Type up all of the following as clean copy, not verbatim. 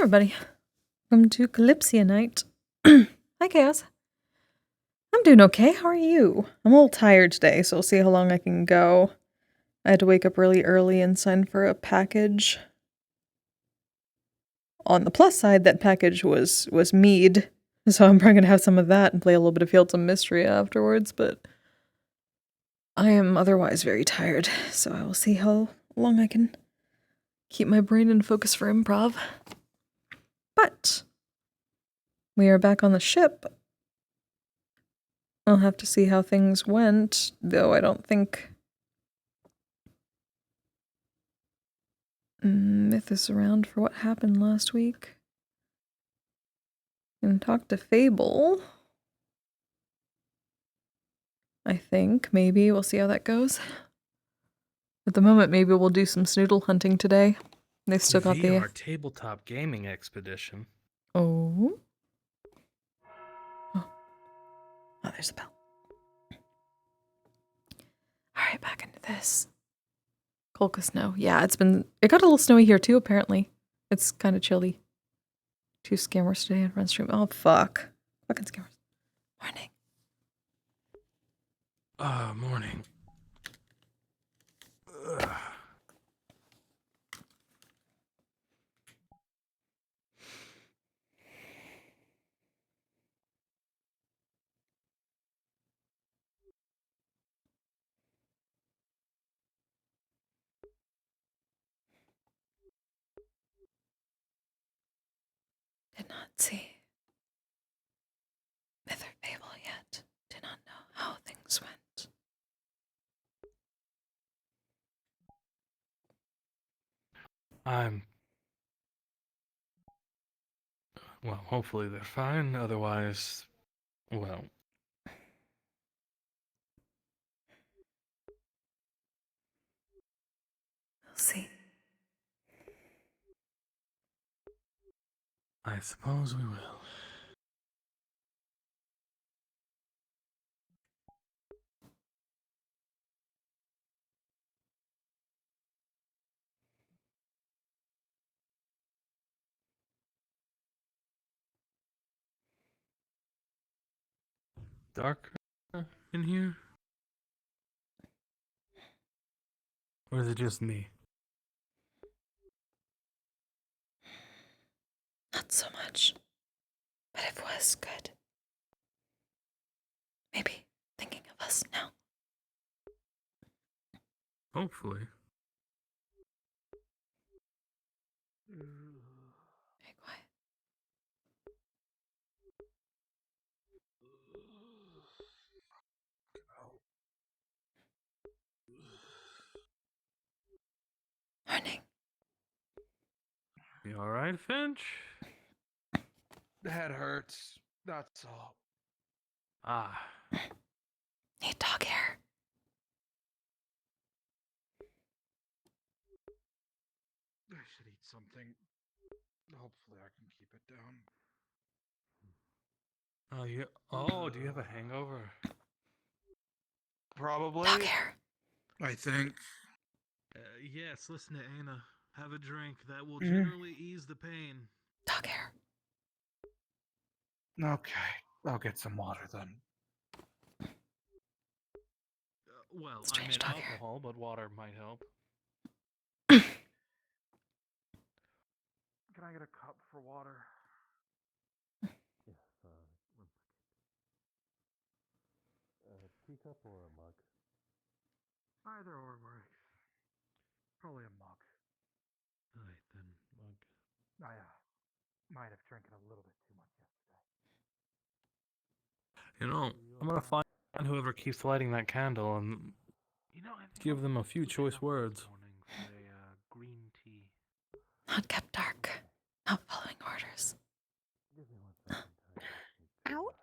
everybody. Welcome to Kalypsia night. Hi, Chaos. I'm doing okay. How are you? I'm a little tired today, so we'll see how long I can go. I had to wake up really early and sign for a package. On the plus side, that package was mead, so I'm probably gonna have some of that and play a little bit of Fields of Mystery afterwards, but I am otherwise very tired, so I will see how long I can keep my brain in focus for improv. But we are back on the ship. I'll have to see how things went, though I don't think Myth is around for what happened last week. And talk to Fable. I think, maybe. We'll see how that goes. At the moment, maybe we'll do some snoodle hunting today. They've still got the... VR tabletop gaming expedition. Oh, there's a bell. Alright, back into this. Colca snow. Yeah, it got a little snowy here too, apparently. It's kind of chilly. 2 scammers today on Run Stream. Oh, fuck. Fucking scammers. Morning. Morning. Ugh. Did not see Myth or Fable yet. Did not know how things went. Well, hopefully they're fine. Otherwise, well. We'll see. I suppose we will. Dark in here? Or is it just me? Not so much. But it was good. Maybe thinking of us now. Hopefully. Very quiet. Morning. You alright, Finch? The head hurts. That's all. Ah. Need dog hair. I should eat something. Hopefully I can keep it down. Do you have a hangover? Probably. Dog hair. I think. Yes, listen to Ayna. Have a drink. That will generally ease the pain. Dog hair. Okay. I'll get some water then. Well, Strange I meant dog hair. alcohol, but water might help. Can I get a cup for water? Yes, teacup or a mug? Either or works. Probably a mug. Alright, then, mug. I might have drinking a little bit too much yesterday. You know, I'm gonna find whoever keeps lighting that candle and give them a few choice words. Green tea. Not kept dark. Not following orders. Ow,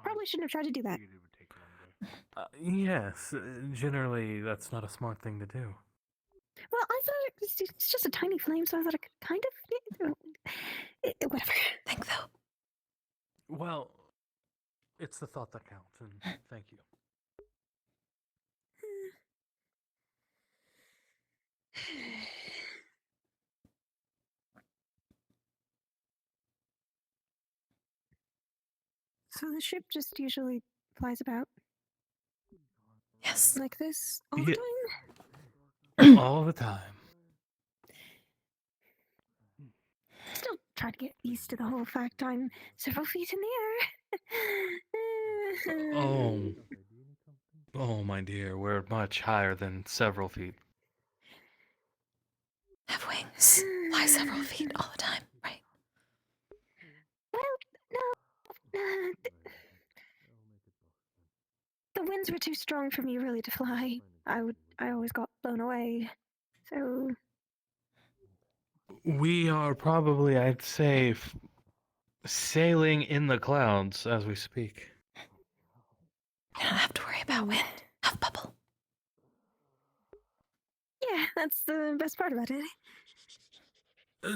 probably shouldn't have tried to do that. Yes, generally that's not a smart thing to do. Well, I thought it's just a tiny flame, so I thought I could kind of... whatever. Think though. Well, it's the thought that counts, and thank you. So the ship just usually flies about Yes. like this all the Yeah. time? All the time. Still trying to get used to the whole fact I'm several feet in the air. Oh, my dear, we're much higher than several feet. Have wings. Fly several feet all the time, right? Well, no. The winds were too strong for me really to fly. I always got blown away. So We are probably, I'd say, sailing in the clouds as we speak. You don't have to worry about wind. Have bubble. yeah, that's the best part about it.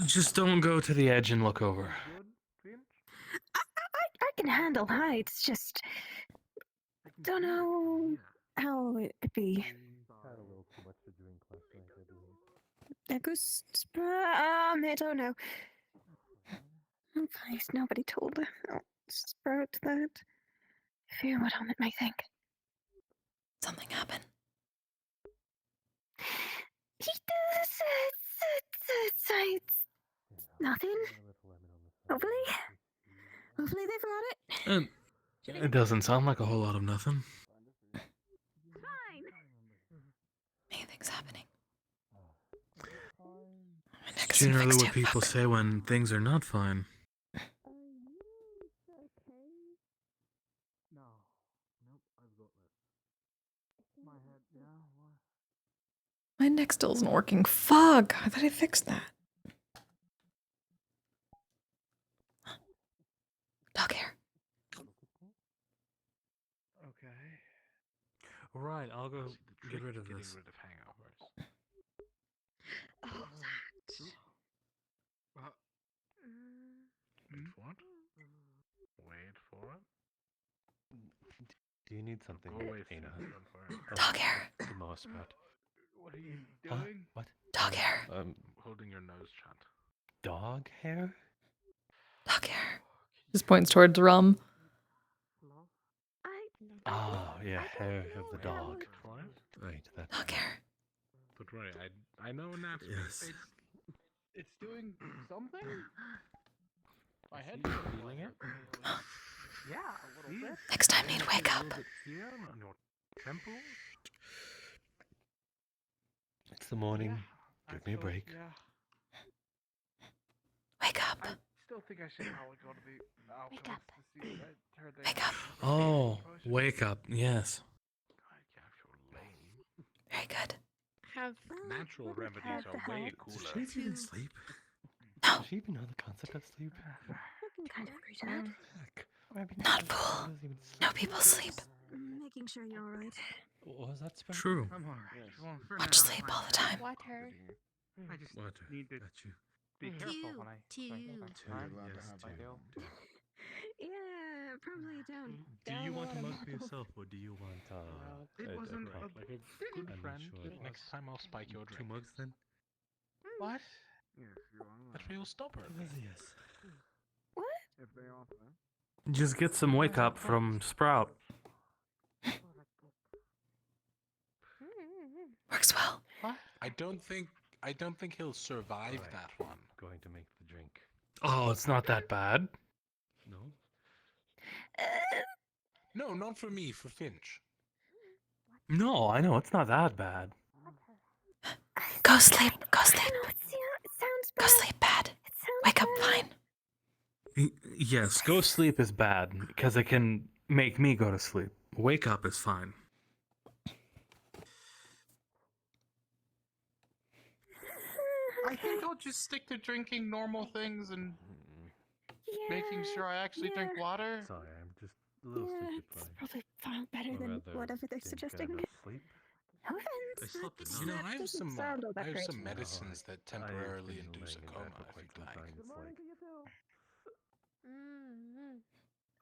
Just don't go to the edge and look over. I can handle heights, just don't know how it could be. Had a little too much to drink last night, I believe. I don't know. Oh, please, nobody told Sprout that. I fear what Helmet might think. Something happened. He does nothing. Hopefully they forgot it. It doesn't sound like a whole lot of nothing. Fine. Anything's happening. It's generally what people say when things are not fine. No. Nope, I've got this. My head, yeah, what? My neck still isn't working. Fuck! I thought I fixed that. Dog hair. Okay. Right, I'll go See, the get trick rid is of getting this. rid of hangovers. Oh, that. What? Wait for it. Wait for it. Do you need something, Go away, Ayna? Run for it. Dog hair. The mouse sprout. What are you Huh? doing? What? Dog hair. I'm holding your nose shut. Dog hair? Dog hair. Just points towards rum. Ah, yeah, hair of the Wait dog. for it. Right, that. Dog hair. But right, I know anatomy. Yes. It's doing something. My head feeling it? Yeah, a little bit. Next time need wake A up. little bit here on your temple. It's the morning. Yeah, Give me a break. Yeah. Wake up. I still think I should probably go to the Wake up. to see. I heard they Wake up. Oh, wake up, yes. God, you're lame. Very good. Have Natural wouldn't remedies have are the way help cooler. Does she even sleep? No. Does she even know the concept of sleep? I can kind of agree to that. Heck. I mean, Not she fool. doesn't even No sleep. people sleep. Making sure you're alright. What was that, Sprout? True. I'm alright. Well, for Watch now, sleep all the time. water. I just What? need to Got you. be Two, careful when I two. Yes, two. Yeah, probably don't. Do you want a download mug model. for yourself, or do you want It wasn't cup? like a good I'm not friend. sure. Next time I'll spike your Two drink. mugs then? What? Yes, you want that. But we'll stop her. Yes. What? If they offer. Just get some wake up from Sprout. Works well. I don't think he'll survive Alright. that one. Going to make the drink. Oh, it's not that bad. No? No, not for me, for Finch. No, I know, it's not that bad. Go sleep. Go sleep. It sounds Go bad. sleep bad. It sounds Wake up bad. fine. Yes, go sleep is bad, because it can make me go to sleep. Wake up is fine. I think I'll just stick to drinking normal things and Yeah, making sure I actually drink yeah. water. Sorry, I'm just a little Yeah, sleepy. it's probably far better Or than rather, whatever they're didn't suggesting. get enough sleep. No offense. I slept but enough. You know, that I have doesn't some sound all that I have great. some medicines that temporarily I've been induce a laying in coma bed for if quite you'd some like. time. It's like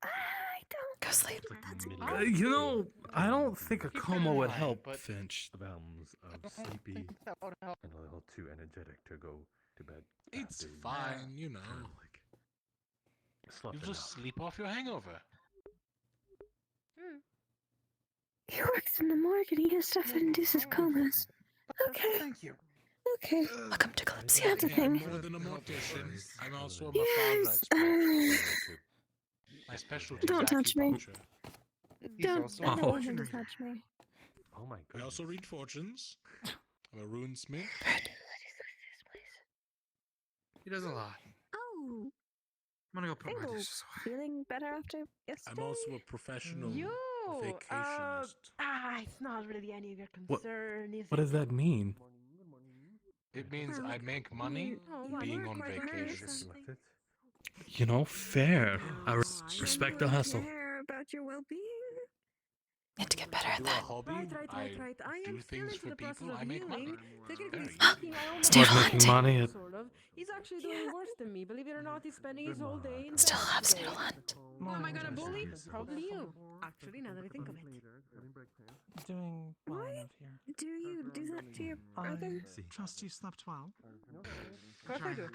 I don't. Go sleep. it's like That's a okay. million You know, I don't think a Keep coma that in would mind, help but- Finch. realms of sleepy That would help. and a little too energetic to go to bed. It's after you fine, you know. kinda like slept You'll just enough. sleep off your hangover. He works in the morgue and he has stuff that induces comas. Okay. Thank you. Okay. Welcome to Kalypsia. That's a Hey, thing. I'm more than a mortician. I'm also a Yes. massage expert. My specialty Don't is touch me. acupuncture. He's Don't. also I a don't want fortune him to reader. touch me. Oh my I god. also read fortunes. I'm a rune smith. He does a lot. Oh, I'm gonna go put my Fingal, dishes away. feeling better after yesterday? I'm also a professional You, vacationist. it's not really any of your What- concern, is What it? does that mean? It means Well, I make money Oh, you being work on quite hard, vacation. so- Worth it? You know, fair. I Alright. respect the Genuine hustle. care about your well-being. Need to get better I at do a that. hobby. Right. I do am still things into for the process people. of I make money. healing. Technically Very speaking, I own Still Was making hunting. money at sort of. He's actually doing Yeah. worse than me. Believe it or not, he's spending his whole day in Still bed loves today. Noodle Hunt. Who am I gonna Morning, bully? Jessica. Probably you. Actually, now that I think of it. Doing well What? enough here. Do you do that to your brother? See. Trust you slept well. Of course I do.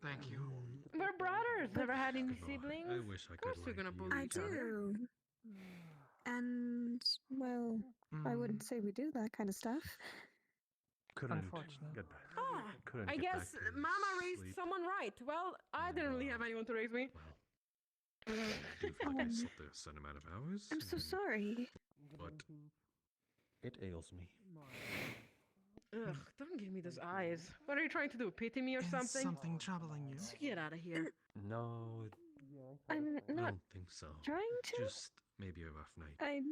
Thank you. We're brothers. Never had any siblings. I wish I Of course could we're like gonna you. bully I each other. do. And, well, I wouldn't say we do that kind of stuff. Couldn't Unfortunate. get back. Ah, Couldn't I get guess back to Mama raised sleep. someone right. Well, I didn't really have anyone to raise me. Well, I do feel like I slept a certain amount of hours. I'm so sorry. But it ails me. Ugh, don't give me those eyes. What are you trying to do? Pity me or Is something? something troubling you? Get out of here. No, I'm I not don't think so. trying to. Just maybe a rough night.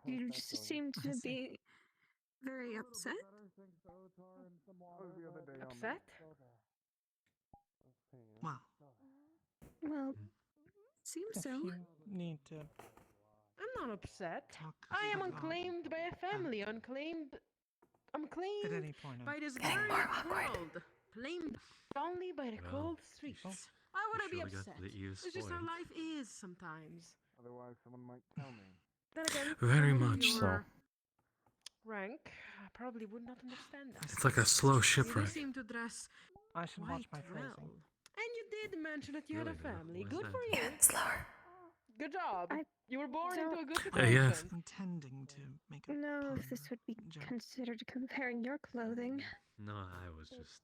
You just seem I to see. be very upset. Upset? Well, Well, seems if so. you need to I'm not upset. talk I am about unclaimed by a family. Unclaimed. I'm at claimed any point of by this Getting very more awkward. world. Claimed only by the Well, cold you streets. sh- Why would I you be surely got upset? the ears It's just how spoiled. life is sometimes. Otherwise, someone might tell me. Then again, Very someone much so. your rank probably would not understand that. It's like a slow You do shipwreck. seem to dress I should watch quite my well. phrasing. And you did mention that you had a Really, though? family. Why is Good that? for you. Slower. Good job. I You were born into a good I situation. yes. was intending to make a No, pun if this would be joke. considered comparing your clothing. No, I was just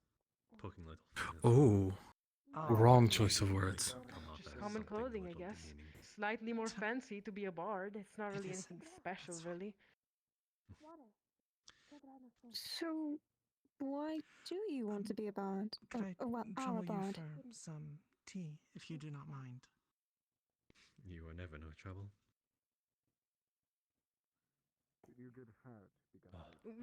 poking little fingers. Oh, Oh, wrong choice of Make words. it come off Just as common something clothing, I little guess. demeaning. Slightly more T- fancy to be a bard. It's not It really is- anything special, that's fine. really. So, why do you want to be a bard? Could I Well, are trouble a you bard? for some tea, if you do not mind? You were never no trouble. Did you get hurt? Because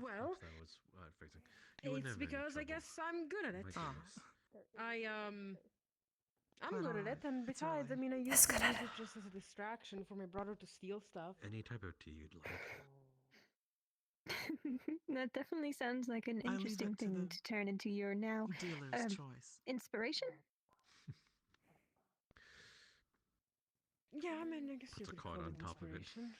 Well, Perhaps that was phrasing. You were it's never any because I trouble. guess I'm good at it. My Ah. goodness. I'm Quite good at alright. it, and It's besides, I early. mean, I It's used to good use at it just as a distraction for my brother to steal stuff. Any type of tea you'd like. That definitely sounds like an I leave interesting it to thing the to turn into your now Dealer's um, choice. inspiration. Yeah, I mean, I guess you Puts a could card call on it top of it. inspiration.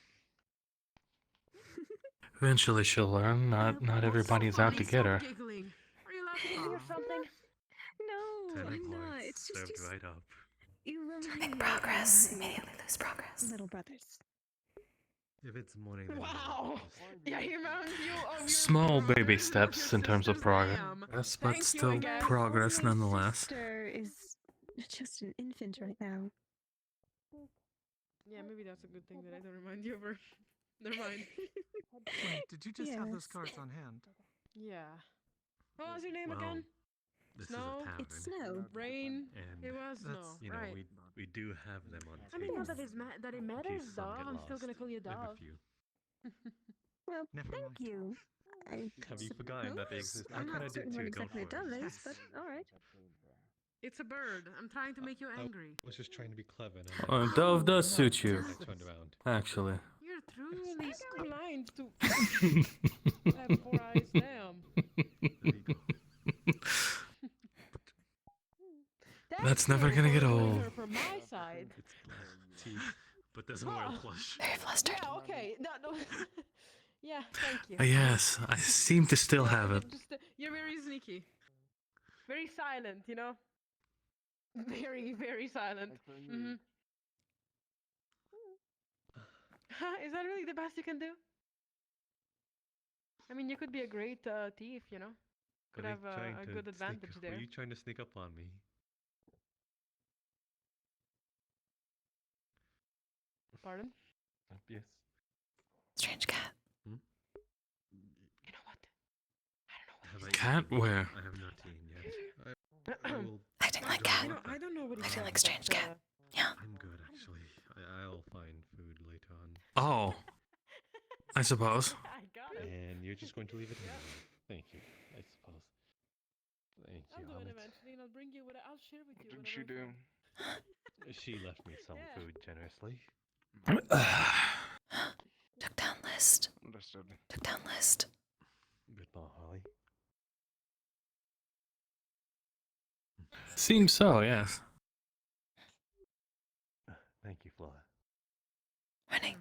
Eventually she'll learn. Not What's so everybody's out funny? to get her. Stop giggling. Are you laughing at me or something? No, 10 I'm not. hearts It's just served right up. you remind me Make of progress. my Immediately lose progress. little brothers. If it's morning, then Wow. Yeah, he reminds you of your Small brother, baby your steps in terms of sister's progress, lamb. but Thank you, I still guess. progress My nonetheless. sister is just an infant right now. Yeah, maybe that's a good thing that I don't remind you of her. Never mind. Wait, did you just have those Yes. cards on hand? Yeah. What was your name well, again? this Snow? is a tavern. It's snow. Rain. And It was That's- snow. you know, right. we do have them on I mean, not tables. that, that it in matters, case some Dove. get I'm still gonna lost. call you We have a Dove. few. Well, Never thank mind. you. I Have you forgotten that they suppose exist? I I'm kinda not did certain too, what don't exactly a dove worry. is, but all right. It's a bird. I'm trying to make you angry. I was just trying to be clever. And Dove does suit you, I turned around. actually. You're truly blind to have 4 eyes. Damn. There you go. That's never gonna get for a old. winner From my side. It's black tea, but there's a royal plush. Very flustered. Yeah, okay. No. Yeah, thank you. Yes, I seem to still have it. Just, you're very sneaky. Very silent, you know? Very, very silent. Is that really the best you can do? I mean, you could be a great thief, you know? Could have a good advantage there. Were you trying to sneak up on me? Pardon? Yes. Strange cat. You know what? I don't know what Have he's I Cat where? I have not eaten yet. I will. Acting like Don't cat. You know know, what I don't know what he Acting said. like strange but, cat. Yeah. I'm good actually. I'll find food later on. Oh, I suppose. I got it. And you're just going to leave it here? Thank you. I suppose. Thank I'll you, do it Amit. eventually, and I'll bring you what I'll share with you. Did whatever she I do? find. She left me some Yeah. food generously. Took down list. Understood. Took down list. Good ball, Holly. Seems so, yes. Thank you, Flo. Winning.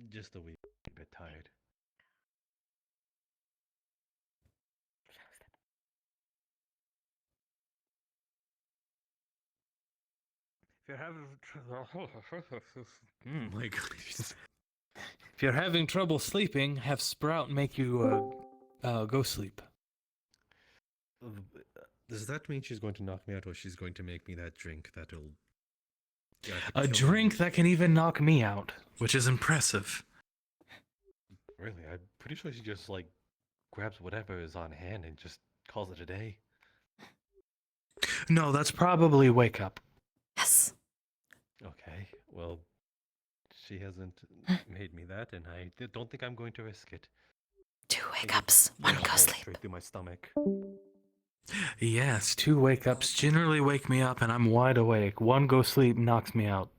Just a wee bit tired. If you're having My goodness. if you're having trouble sleeping, have Sprout make you go sleep. Does that mean she's going to knock me out, or she's going to make me that drink that'll... A drink that can even knock me out, which is impressive. Really? I'm pretty sure she just, like, grabs whatever is on hand and just calls it a day. No, that's probably wake up. Yes. Okay, well, she hasn't made me that, and I don't think I'm going to risk it. 2 I wake just ups. went 1 a go hole sleep. Straight through my stomach. Yes, 2 wake ups generally wake me up and I'm wide awake. 1 go sleep knocks me out.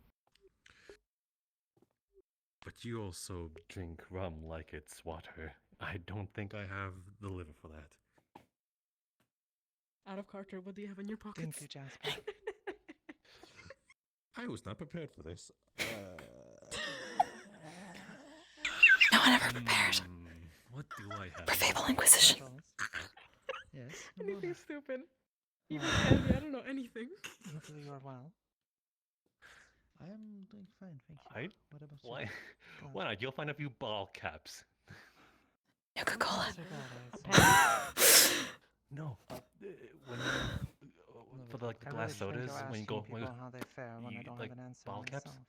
But you also drink rum like it's water. I don't think I have the liver for that. Out of Carter, what do you have in your pockets? Thank you, Jasper. I was not prepared for this. No one ever prepared What do I have? for Fable Inquisition. Yes. Anything stupid. Even Well, candy, I don't know anything. hopefully you are well. I am doing fine, thank you. I? What about Why? you? Why not? You'll find a few ball caps. Nuka-Cola. No. When for the glass sodas, when you go when how they fare when I you- don't like, have an answer ball caps? myself.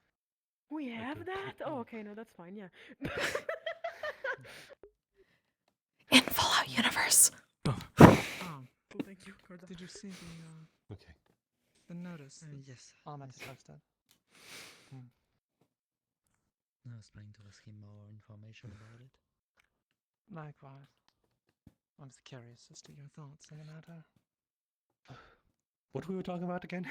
We have a- that? Oh, okay, no, that's fine, yeah. In Fallout universe. Oh, Oh, thank you, Carter. did you see Okay. the notice? Yes. Ahmed has posted. I was trying to ask him more information about it. Likewise. I was curious as to your thoughts on the matter. What we were talking about again?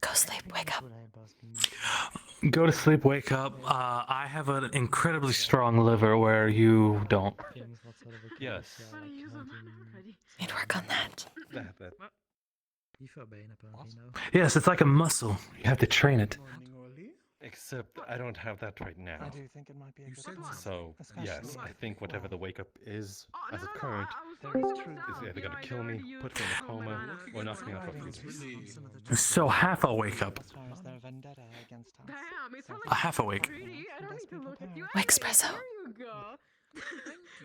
Go sleep. Wake up. Would I ask him Go to sleep, wake up. I have an incredibly strong liver where you don't. things, what sort of a Yes. Kalypsia, Wanna use them? hunting Ready? Need work on that. That. beef or bane apparently now. Yes, it's like a muscle. You have to train it. Morning, Oli. Except I don't have that right now. I do think it might be a You good said plan. So Especially yes, I think whatever well, the wake up is Oh, as no, of no, current I was there talking is to truth. myself, is either you know, gonna I kill me, already put used me in a all my coma, mana. or knock me out for a few Writing days. Really? some of the So half a wake up. as far as their vendetta against us. Damn, it's So only A half awake. pretty. I don't need to look at you. Wake anyways. espresso. There you go.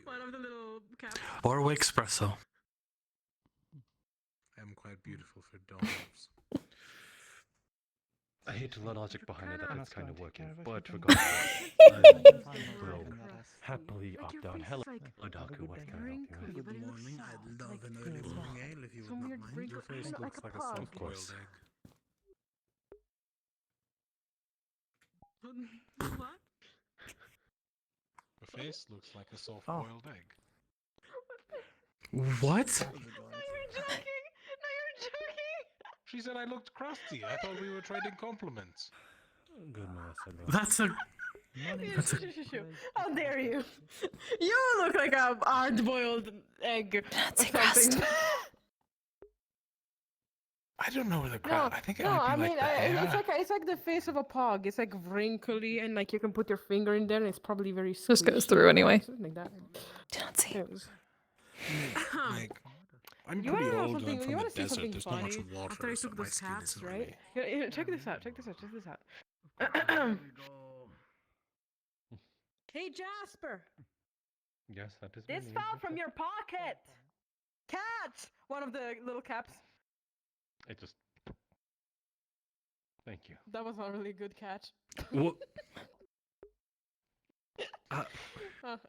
One of the little caps. Or wake espresso. I'm quite beautiful for dogs. I hate the logic behind it that I it's must kind go of and take working, care of a but few things. regardless, I I can find more broke. vendettas. Happily Like opt your down. face Hello, is like Odaku, good what day. can I help you wrinkly, with? but it looks morning. soft. I'd love like an you early as well. morning ale if you some would weird not mind. wrinkle. Your face You know, like looks a like a pug. soft-boiled course. egg. What? Your face looks like a soft-boiled egg. What? No, you're joking. No, you're joking. She said I looked crusty. I thought we were trading compliments. Good Melissa. That's a. That's a. How dare you? You look like a hard-boiled egg Nazi or something. crust. I don't know where the No, crowd. I think it no, might I be mean, like the air. it's like the face of a pug. It's like wrinkly and like you can put your finger in there and it's probably very. This goes through anyway. Something like that. Do not see. It was- Like, I'm You pretty wanna know old something? and You from wanna the see desert. something There's not much funny? water, After I so took my those skin caps, isn't right? really. Check this out. Check this out. Check this out. Hey, Jasper! Yes, that is my This name. fell What's from up? your pocket! Catch! One of the little caps. It just. Thank you. That was a really good catch. What?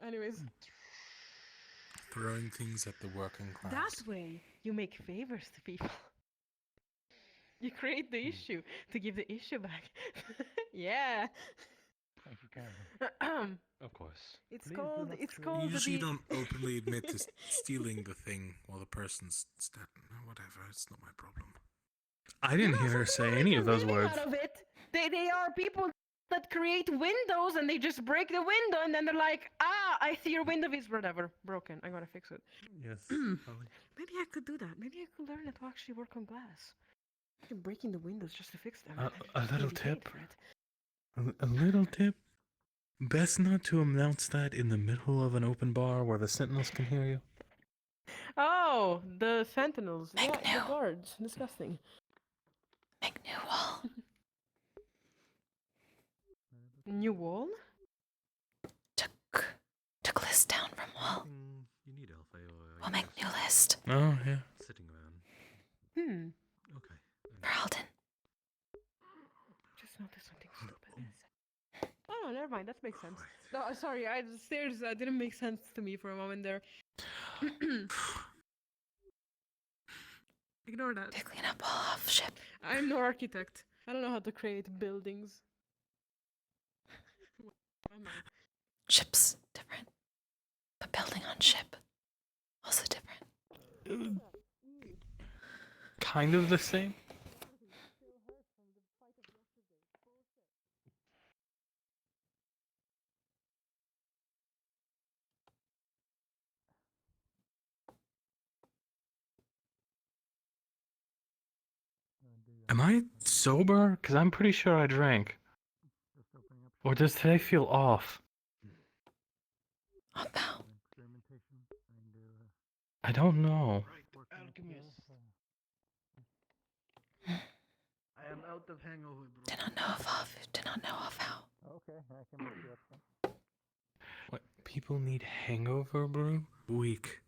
Anyways. Throwing things at the working class. That way, you make favors to people. You create the issue to give the issue back. Yeah. Thank you, Karen. Of course. It's Please do called. not It's create- called Usually, you the. don't openly admit to stealing the thing while the person's whatever. It's not my problem. I didn't hear her say any of those words. Out of it. They are people that create windows and they just break the window and then they're like, I see your window is whatever broken. I gotta fix it. Yes. Maybe I could do that. Maybe I could learn to actually work on glass. You're breaking the windows just to fix them. A little Getting paid tip. for it. A little tip. Best not to announce that in the middle of an open bar where the sentinels can hear you. Oh, the sentinels. Yeah, the guards. Disgusting. Make new wall. New wall? Took list down from wall. You need Alpha or We'll make new list. Oh, yeah. sitting around. Okay. For Alden. Just noticed something stupid. Oh, never mind. That makes sense. No, sorry. The stairs didn't make sense to me for a moment there. Ignore that. They clean up all off ship. I'm no architect. I don't know how to create buildings. Am I? Ship's different. But building on ship, also different. Kind of the same. Am I sober? Because I'm pretty sure I drank. Or does today feel off? About. I don't know. Alchemist. I am out of hangover, bro. Do not know of how. Okay, I can make you up. What? People need hangover brew? Weak.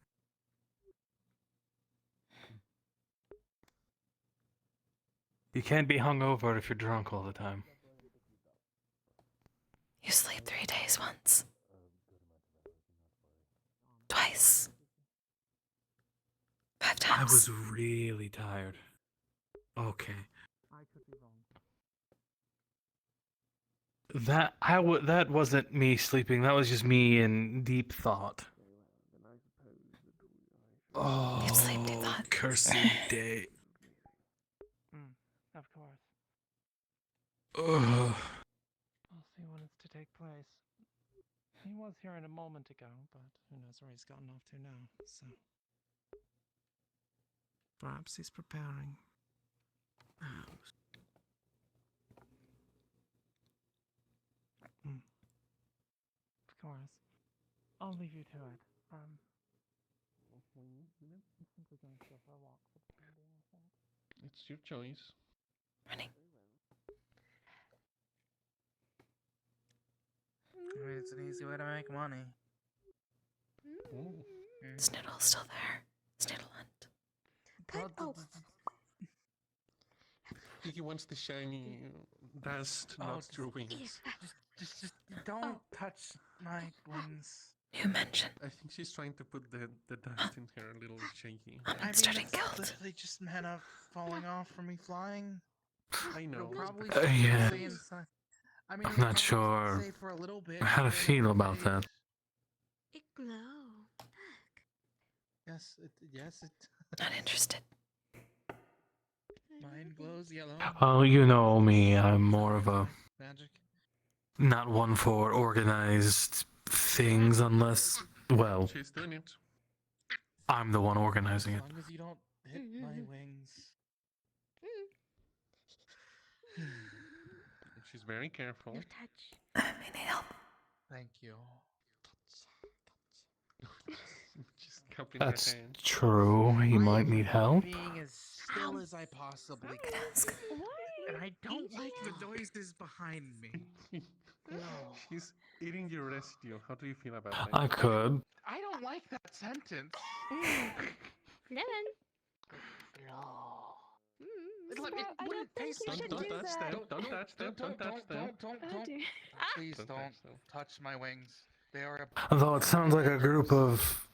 You can't be hungover if you're drunk all the time. You sleep 3 days once. Twice. 5 times. I was really tired. Okay. I could be wrong. That wasn't me sleeping. That was just me in deep thought. Oh, Deep sleep, deep thought. cursed day. Of course. Ugh. We'll see when it's to take place. He was here a moment ago, but who knows where he's gotten off to now, so. Perhaps he's preparing. Of course. I'll leave you to it. Simply going to go for a walk for the time being, I think. It's your choice. Running. It's an easy way to make money. Sniddle's still there. Sniddle hunt. He wants the shiny dust, not your wings. Just don't touch my wings. New mention. I think she's trying to put the dust in her little shaky. I'm starting guilt. Literally just mana falling off from me flying. I know. It'll probably Yeah. stay inside. I mean, I'm it'll not probably sure stay for a little bit, how to but then feel it'll about fade. that. It glow. Yes, it. Not interested. Mine glows yellow. Well, you know me. I'm more of a Magic. not one for organized things unless, well, She's doing it. I'm the one organizing As it. long as you don't hit my wings. She's very careful. No touch. We need help. Thank you. She's cupping her That's hand. true. He might need help. Being as still as I possibly can. Ask. And I don't like the noises behind me. She's eating your residue. How do you feel about that? I could. I don't like that sentence. Lemon. It I don't wouldn't think taste you like should Don't do touch that. them. Don't touch them. Don't touch them. Oh, dear. Please Don't don't touch them. touch my wings. They are a Although it sounds like a group of.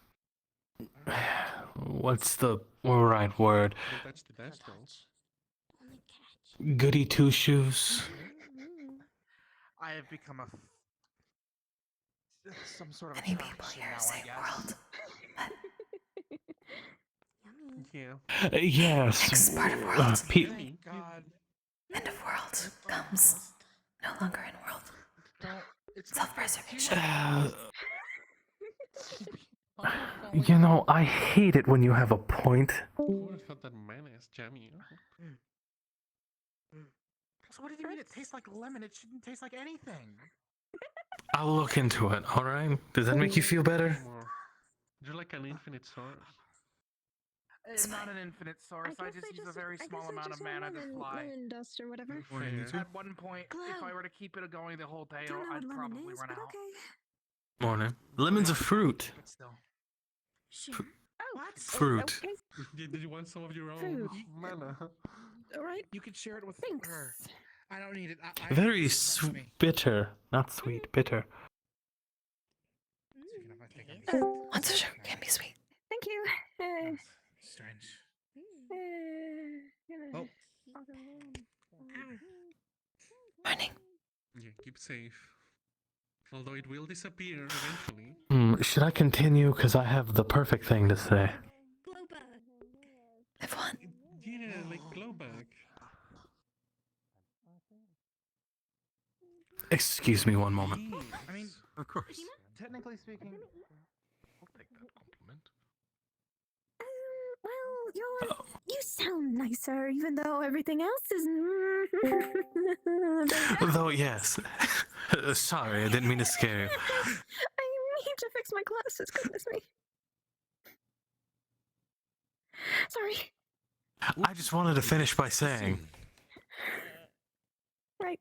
What's the right word? Don't touch the vegetables. Goody two shoes. I have become some sort of Many people attraction here now, say I guess. world. Yeah. Yes. Next part of world. Thank God. End of world comes. No longer in world. Don't. It's not that Self-preservation. You know, I hate it when you have a point. Who would have thought that mayonnaise jammy? So what do you mean it tastes like lemon? It shouldn't taste like anything. I'll look into it, alright? Does that make you feel better? More. You're like an infinite source. It's not an infinite source. I just use a very small amount of mana to fly. Lemon dust or whatever. Fair. At one point, if I were to keep it going the whole day, Don't know I'd what lemon probably is, run but out. okay. Morning. Lemon's a fruit. But still. Sure. What? Fruit. Okay. Did you want some of your own Fruit. mana? All right. You can share it with Thanks. her. I don't need it. I Very trust me. bitter. Not sweet, bitter. Speaking of, I think I'm Lots of sugar can be sweet. Thank you. strange. Oh. Morning. Yeah, keep safe. Although it will disappear eventually. Should I continue? Because I have the perfect thing to say. I've won. Yeah, like glowback. Excuse me one moment. I mean, Of course. technically speaking, I'll take that compliment. Well, you sound nicer, even though everything else is. Though, yes. Sorry, I didn't mean to scare you. I need to fix my glasses. Goodness me. Sorry. I just wanted to finish by saying, Right.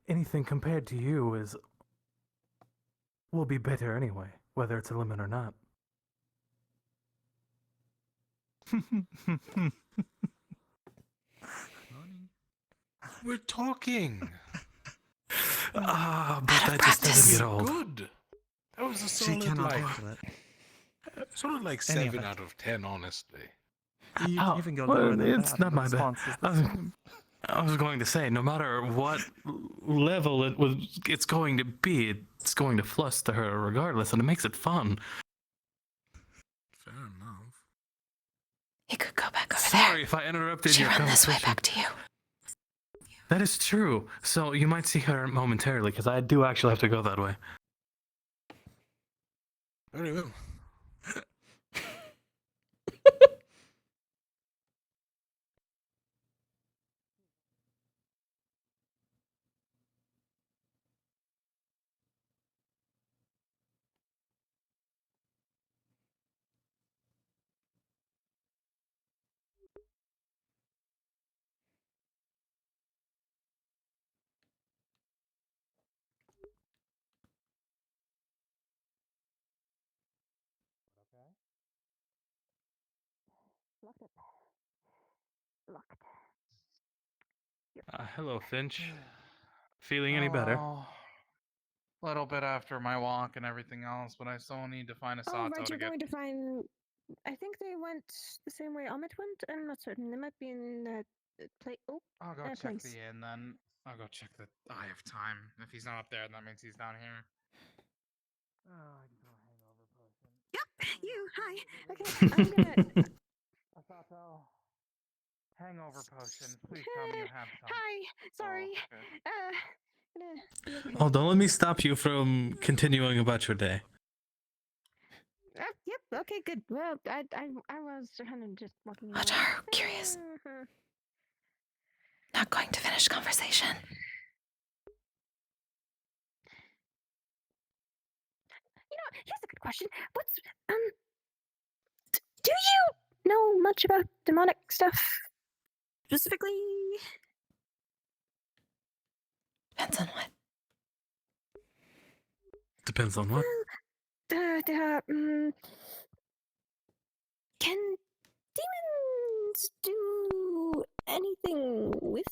anything compared to you is. will be bitter anyway, whether it's a lemon or not. We're talking. But that just doesn't get old. Good. That was a She solid, cannot like, handle it. sort of like Any of 7 it. out of 10, honestly. You Oh, can even go well, lower than it's that. not The my bad. response is the same. I was going to say, no matter what level it's going to be, it's going to fluster her regardless, and it makes it fun. Fair enough. You could go back over Sorry there. if I interrupted She your run this way conversation. back to you. That is true. So you might see her momentarily, because I do actually have to go that way. Very well. Locked. Hello, Finch. Feeling any better? a little bit after my walk and everything else, but I still need to find a Oh, Sato right, to you're get. going to find. I think they went the same way Amit went. I'm not certain. They might be in that play. Oh, I'll go check place. the inn then. I'll go check the. I have time. If he's not up there, that means he's down here. Oh, I can go hangover potion. Yep, you. Hi. Okay, I'm gonna. Sato. Hangover potion. Please tell me you have some. Hi. Sorry. okay. Gonna be okay. Oh, don't let me stop you from continuing about your day. Yep. Okay. Good. Well, I was kind of just walking. What around. are curious? Not going to finish conversation. You know, here's a good question. What's do you know much about demonic stuff specifically? Depends on what. Depends on what. Can demons do anything with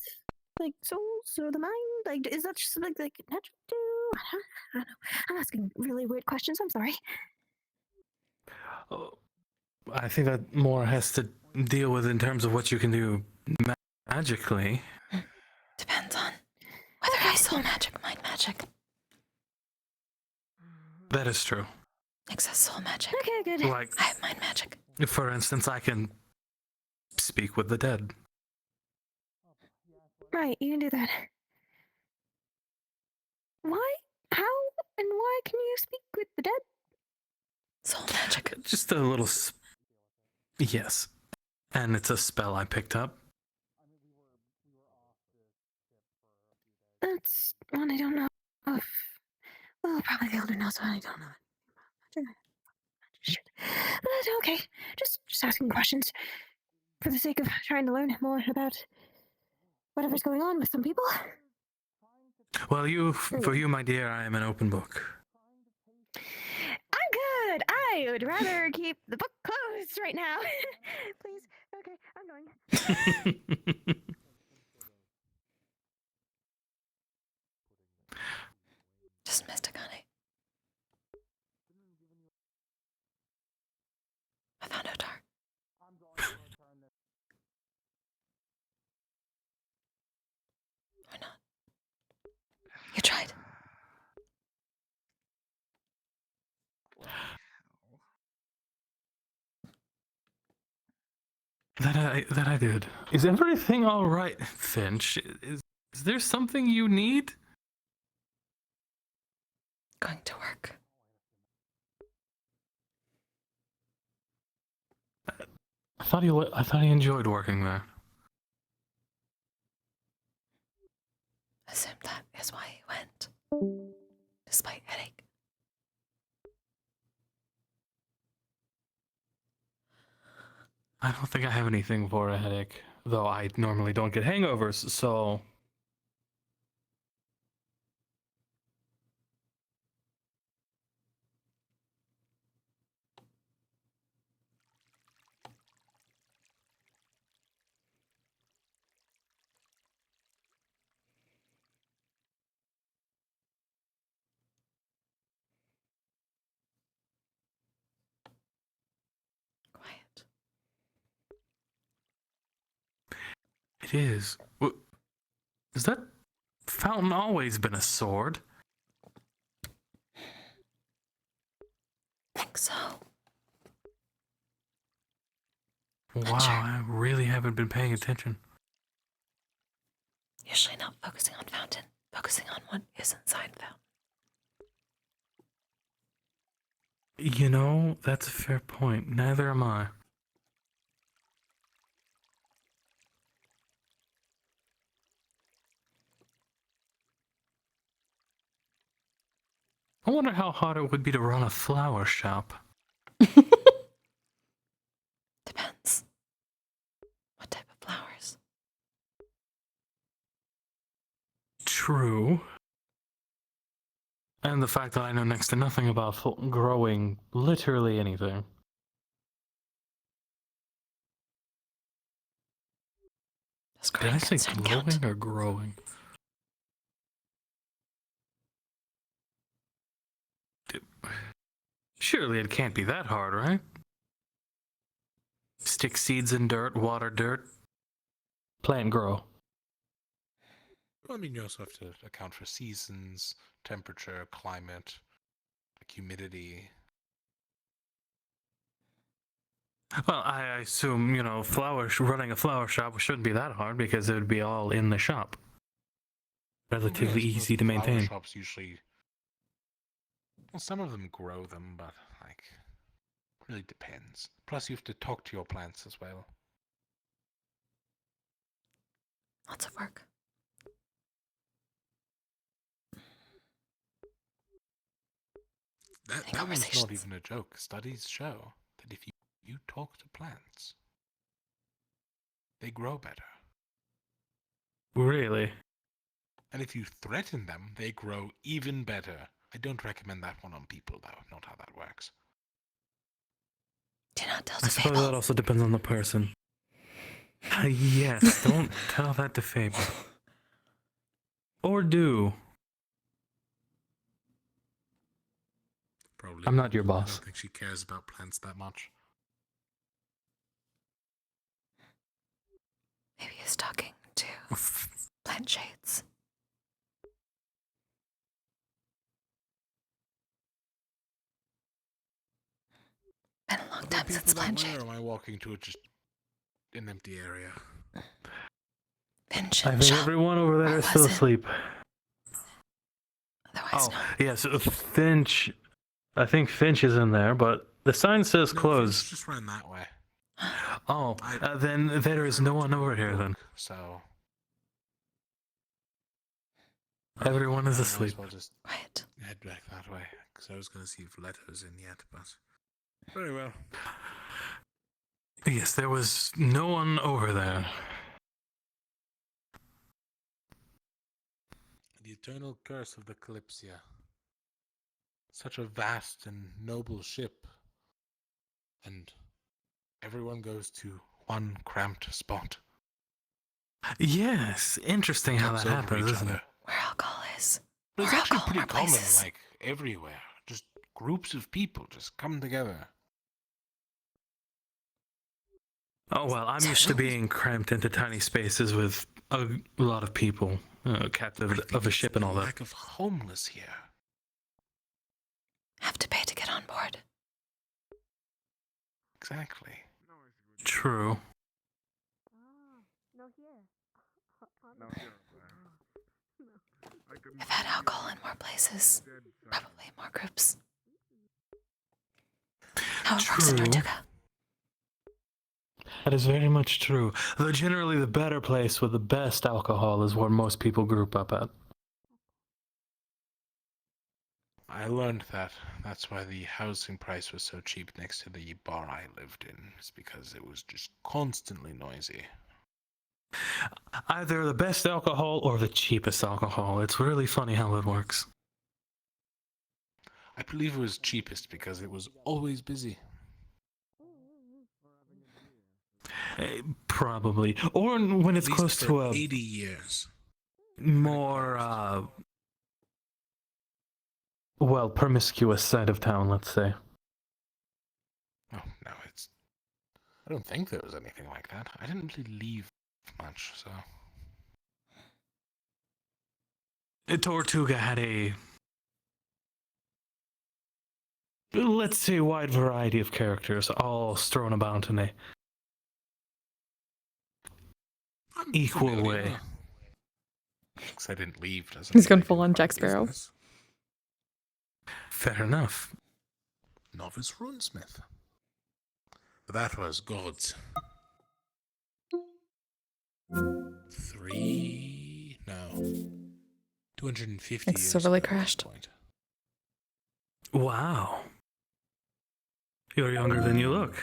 like souls or the mind? Like, is that just like natural do? I don't know. I'm asking really weird questions. I'm sorry. Oh, I think that more has to deal with in terms of what you can do magically. Depends on whether I have soul magic, mind magic. That is true. Excess soul magic. Okay, good. Like, I have mind magic. for instance, I can speak with the dead. Right, you can do that. Why? How? And why can you speak with the dead? Soul magic. Just a little. Yes. And it's a spell I picked up. That's one I don't know of. Well, probably the elder knows one I don't know. Shit. But okay, just asking questions for the sake of trying to learn more about whatever's going on with some people. Well, for you, my dear, I am an open book. I'm good. I would rather keep the book closed right now. Please. Okay, I'm going. Just Mystic Honey. I found Otar. Why not? You tried. That I did. Is everything all right, Finch? Is there something you need? Going to work. I thought he enjoyed working there. Assume that is why he went. Despite headache. I don't think I have anything for a headache, though I normally don't get hangovers, so... Quiet. It is. Has that fountain always been a sword? Think so. Wow, sure. I really haven't been paying attention. Usually not focusing on fountain. Focusing on what is inside fountain. You know, that's a fair point. Neither am I. I wonder how hard it would be to run a flower shop. Depends. What type of flowers? True. And the fact that I know next to nothing about growing literally anything. Does Did growing I say concern glowing count? or growing? Surely it can't be that hard, right? Stick seeds in dirt, water dirt, plant grow. Well, I mean, you also have to account for seasons, temperature, climate, like humidity. Well, I assume, running a flower shop shouldn't be that hard because it would be all in the shop. Relatively Yes, easy to flower maintain. shops usually, well, some of them grow them, but like, really depends. Plus, you have to talk to your plants as well. Lots of work. That one's not even a joke. Studies show that if you talk to plants, they grow better. Really? And if you threaten them, they grow even better. I don't recommend that one on people, though. Not how that works. Do not tell I the suppose fable. that also depends on the person. Yes, don't tell that to Fable. Or do. Probably. I'm not your I boss. don't think she cares about plants that much. Maybe he's talking to plant shades. Been a long Are there time since people that plant way, shade. or am I walking to just an empty area? Finch I and think Shaw. everyone over there Or is still was it? asleep. Otherwise, Oh, no. yes, Finch. I think Finch is in there, but the sign says No, closed. Finch just ran that way. Oh, then there is no one over here then. So Everyone is I might asleep. as well just Right. head back that way, because I was going to see if Leto's in yet, but very well. Yes, there was no one over there. The eternal curse of the Kalypsia. Such a vast and noble ship, and everyone goes to one cramped spot. Yes, interesting how that Jumps over happens, each isn't other. it? Where alcohol is. But it's More actually alcohol, pretty more common, places. like everywhere. Just groups of people just come together. Oh, well, I'm So used to being cramped into tiny spaces with a lot of people, captive I think of a it's ship and the all that. lack of homeless here. Have to pay to get on board. Exactly. True. I've had alcohol in more places. Probably more groups. How it works in True. Tortuga. That is very much true. Though generally the better place with the best alcohol is where most people group up at. I learned that. That's why the housing price was so cheap next to the bar I lived in. It's because it was just constantly noisy. Either the best alcohol or the cheapest alcohol. It's really funny how it works. I believe it was cheapest because it was always busy. Probably. Or when it's At least close for to a 80 years. more, well, promiscuous side of town, let's say. Oh, no, it's... I don't think there was anything like that. I didn't really leave much, so... Tortuga had a, let's say, wide variety of characters, all strewn about in a I'm equal familiar. way. Because I didn't leave doesn't He's mean gone I full didn't on run Jack a Sparrow. business. Fair enough. Novice runesmith. But that was gods. 250 It's years so really ago at this crashed. point. Wow. You're younger than you look.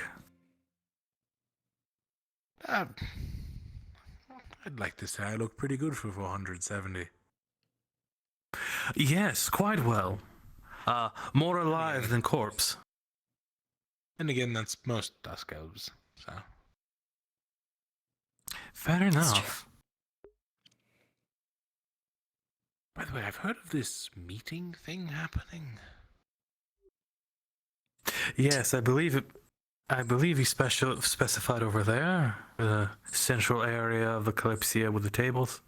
I'd like to say I look pretty good for 470. Yes, quite well. More alive than corpse. And again, that's most dusk elves, so... Fair enough. By the way, I've heard of this meeting thing happening. Yes, I believe it. I believe he specified over there, the central area of the Kalypsia with the tables.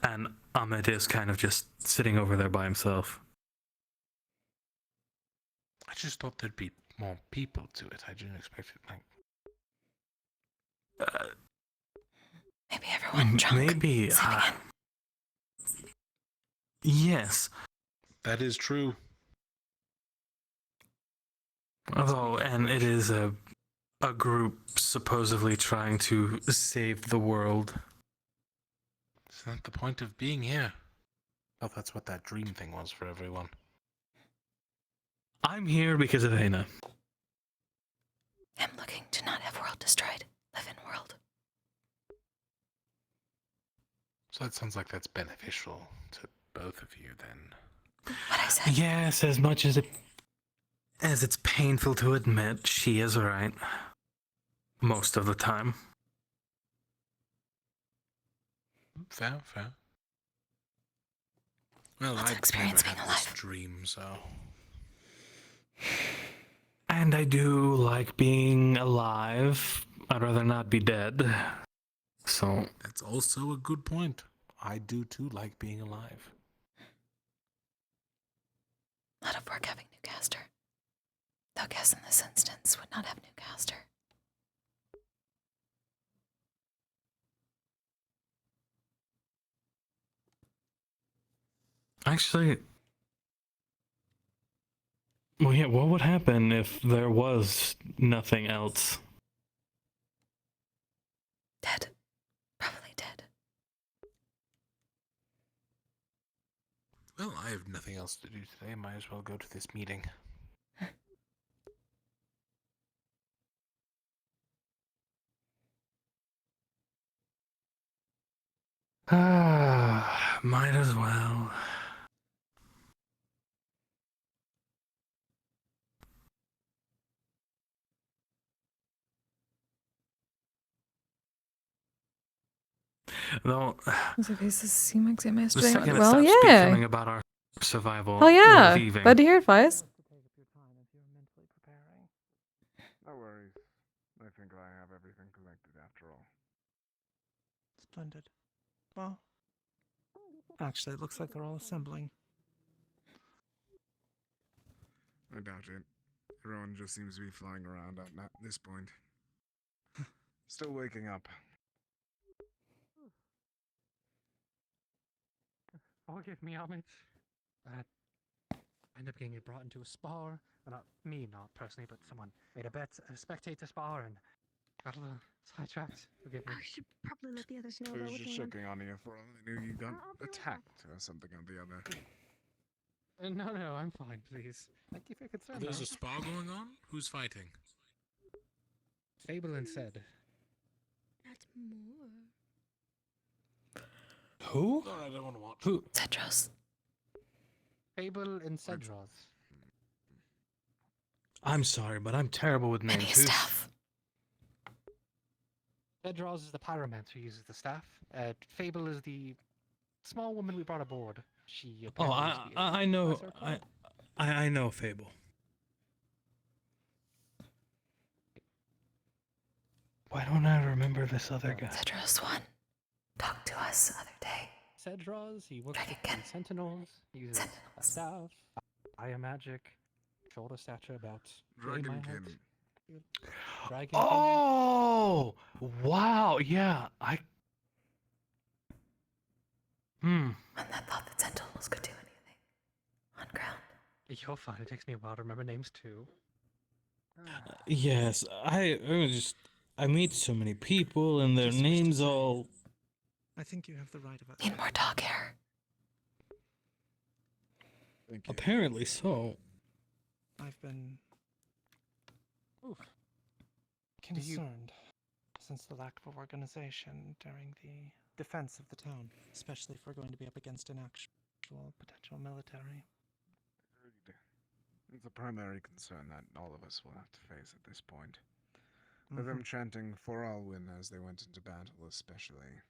And Ahmed is kind of just sitting over there by himself. I just thought there'd be more people to it. I didn't expect it, like... Maybe everyone drunk. Maybe. Sleeping in. Yes. That is true. Although, and it is a group supposedly trying to save the world. Isn't that the point of being here? Oh, that's what that dream thing was for everyone. I'm here because of Ayna. I'm looking to not have world destroyed. Live in world. So that sounds like that's beneficial to both of you then. What I said. Yes, as much as it's painful to admit, she is right. Most of the time. Fair, fair. Well, That's an I'd experience never being had this alive. dream, so... And I do like being alive. I'd rather not be dead. So, That's also a good point. I do too like being alive. A lot of work having Newcaster. Though guess in this instance would not have Newcaster. actually, well, yeah, what would happen if there was nothing else? Dead. Probably dead. Well, I have nothing else to do today. Might as well go to this meeting. Might as well. Though, Was okay, so CMAX exam the yesterday. second it Well, stops yeah. becoming about our survival, Hell yeah. we're leaving. Glad to hear it, Fies. Take up your time if you're mentally preparing. No worries. I think I have everything collected after all. Splendid. Well, actually, it looks like they're all assembling. I doubt it. Everyone just seems to be flying around at this point. Still waking up. Forgive me, Amit. I ended up getting brought into a spar. Well, not me, not personally, but someone made a bet, a spectator spar, and got a little sidetracked. Forgive me. I should probably let the others know I about was what's just going on. checking on you for all I knew you got I'll be right back. attacked or something or the other. No, I'm fine, please. Thank you for your concern. There's though. a spa going on? Who's fighting? Fable and said. That's more. Who? Sorry, I don't want to watch. Who? Cedros. Fable and Cedros. I'm sorry, but I'm terrible with names. Any Who's- staff. Cedros is the pyromancer who uses the staff. Fable is the small woman we brought aboard. She Oh, apparently used to be a I know. lesser cleric. I know Fable. Why don't I remember this other guy? Cedros one. Talk to us other day. Cedros, he works with Dragon. the Sentinels, he uses a staff, fire magic, shoulder stature about yay my height. Dragonkin. Dragon Oh, wow. Yeah, One that thought that Sentinels could do anything. On ground. King. You're fine, it takes me a while to remember names too. yes. I meet so many people and their Just wish to names say- all. I think you have the right of it. Need more dog hair. Thank you. Apparently so. I've been concerned since the lack of organization during the defense of the town, especially if we're going to be up against an actual potential military. Agreed. It's a primary concern that all of us will have to face at this point. With them chanting "For all win" as they went into battle, especially.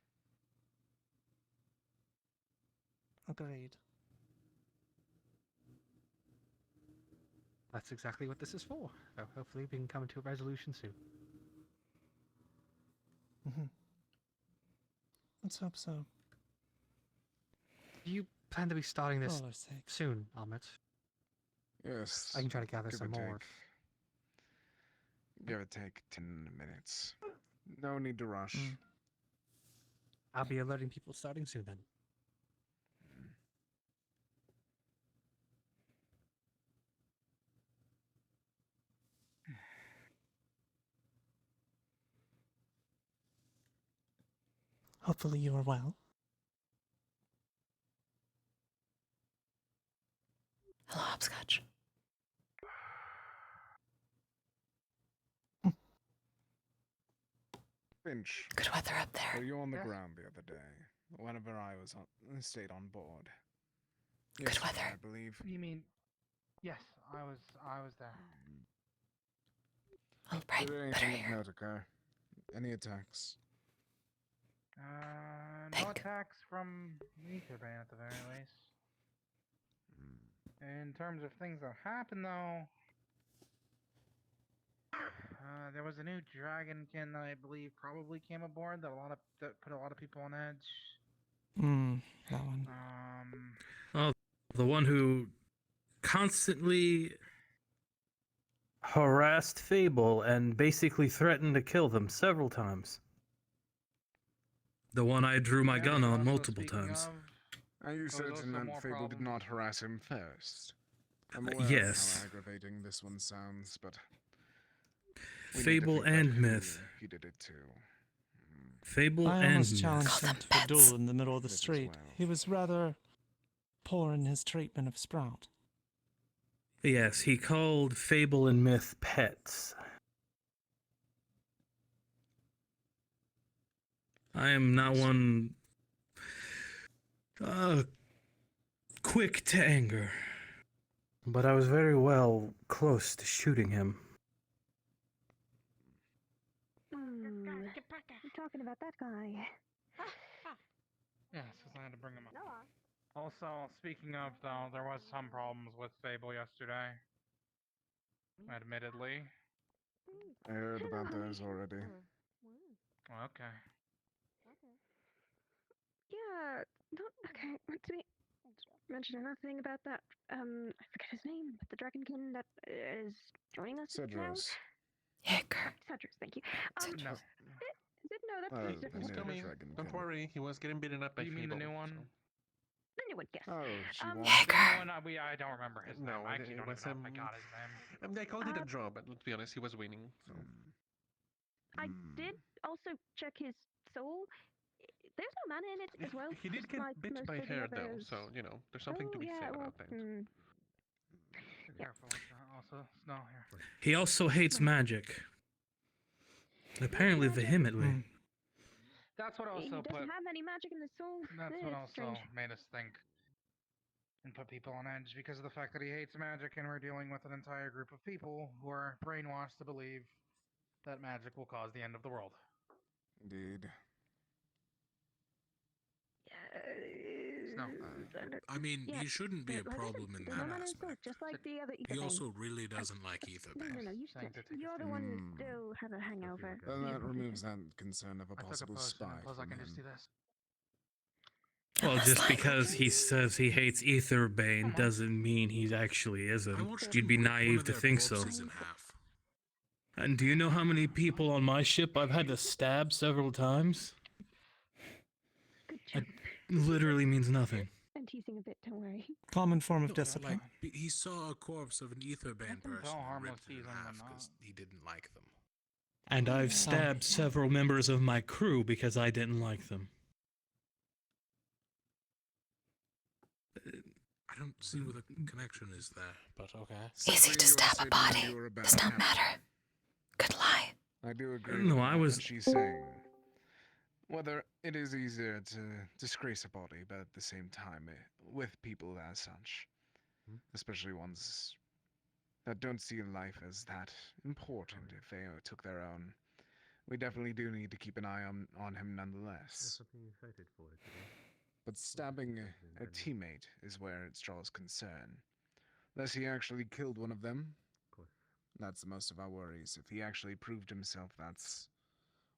Agreed. That's exactly what this is for. So hopefully we can come to a resolution soon. Let's hope so. Do you plan to be starting this soon, Amit? Yes. I can try to gather give some or more. Give or take 10 minutes. No need to rush. I'll be alerting people starting soon then. Hopefully you are well. Hello, hopscotch. Finch, Good weather up were there. you on the Yes. ground the other day? whenever I was stayed on board. Good Yesterday, weather. I believe. You mean? Yes, I was there. All right, Did put her anything of here. note occur? Any attacks? No Pink. attacks from Etherban at the very least. In terms of things that happened, though, there was a new dragonkin that I believe probably came aboard that put a lot of people on edge. That one. Oh, the one who constantly harassed Fable and basically threatened to kill them several times. The one I drew my gun on multiple times. Are you was certain also that more Fable did problems. not harass him first? I'm aware of yes. how aggravating this one sounds, but we need to Fable think about and who Myth. he did it to. Fable I and almost Myth. challenged Call him them to a pets. duel in the middle of the Myth as street. well. He was rather poor in his treatment of Sprout. Yes, he called Fable and Myth pets. I am not one quick to anger, but I was very well close to shooting him. I'm talking about that guy. Yes, because I had to bring him up. Also, speaking of, though, there was some problems with Fable yesterday. Admittedly. I heard about those already. Okay. Yeah, okay. To mention another thing about that. I forget his name, but the dragonkin that is joining us now. Cedros. Hicker. Cedros, thank you. No. No, that's He- different. he's coming. Don't worry, he was getting beaten up by You mean the Fable, new one? so- The new one, yes. Oh, she won. The Hicker. new one, I don't remember his name. No, I actually it don't was even know if I got his name. I called it a draw, but let's be honest, he was winning. So I did also check his soul. There's no mana in it as well. he did just get like bit most by of the hair though, others. so you know there's something to be said about that. Be careful with that. Also, snow here. He also hates magic. Apparently vehemently. That's what He also doesn't put. have any magic in his soul. That's Yeah, what it's also strange. made us think and put people on edge because of the fact that he hates magic, and we're dealing with an entire group of people who are brainwashed to believe that magic will cause the end of the world. Indeed. No. I mean, Yeah, he shouldn't be a like I said, problem in there's that no mana in his soul, aspect. just like the other ether He thing. also really doesn't like ether No, bane. you Saying still, to take a you're the seat. one who still have a hangover. Then You that probably removes should. that concern of a I took a possible potion, spy and plus I from can just do him. this. Well, Less just likely. because he says he hates Aetherbane doesn't mean he actually I isn't. watched You'd him be rip one naive of to their think so. corpses in half. And do you know how many people on my ship I've had to stab several times? Good job. It literally means nothing. I'm teasing a bit, don't worry. Common form of No, discipline. like, he saw a corpse of an ether bane Let them person tell and harmless ripped it in teasing, but half not- because he didn't like them. And I've stabbed several members of my crew because I didn't like them. I don't see where the connection is there, but okay. Easy to stab a body. Does not matter. Good lie. I do agree No, with I that, was- what she's saying. Whether it is easier to disgrace a body, but at the same time, with people as such, especially ones that don't see life as that important if they took their own, we definitely do need to keep an eye on him nonetheless. Something excited for today. But stabbing a teammate is where it draws concern. Unless he actually killed one of them, Of course. that's most of our worries. If he actually proved himself, that's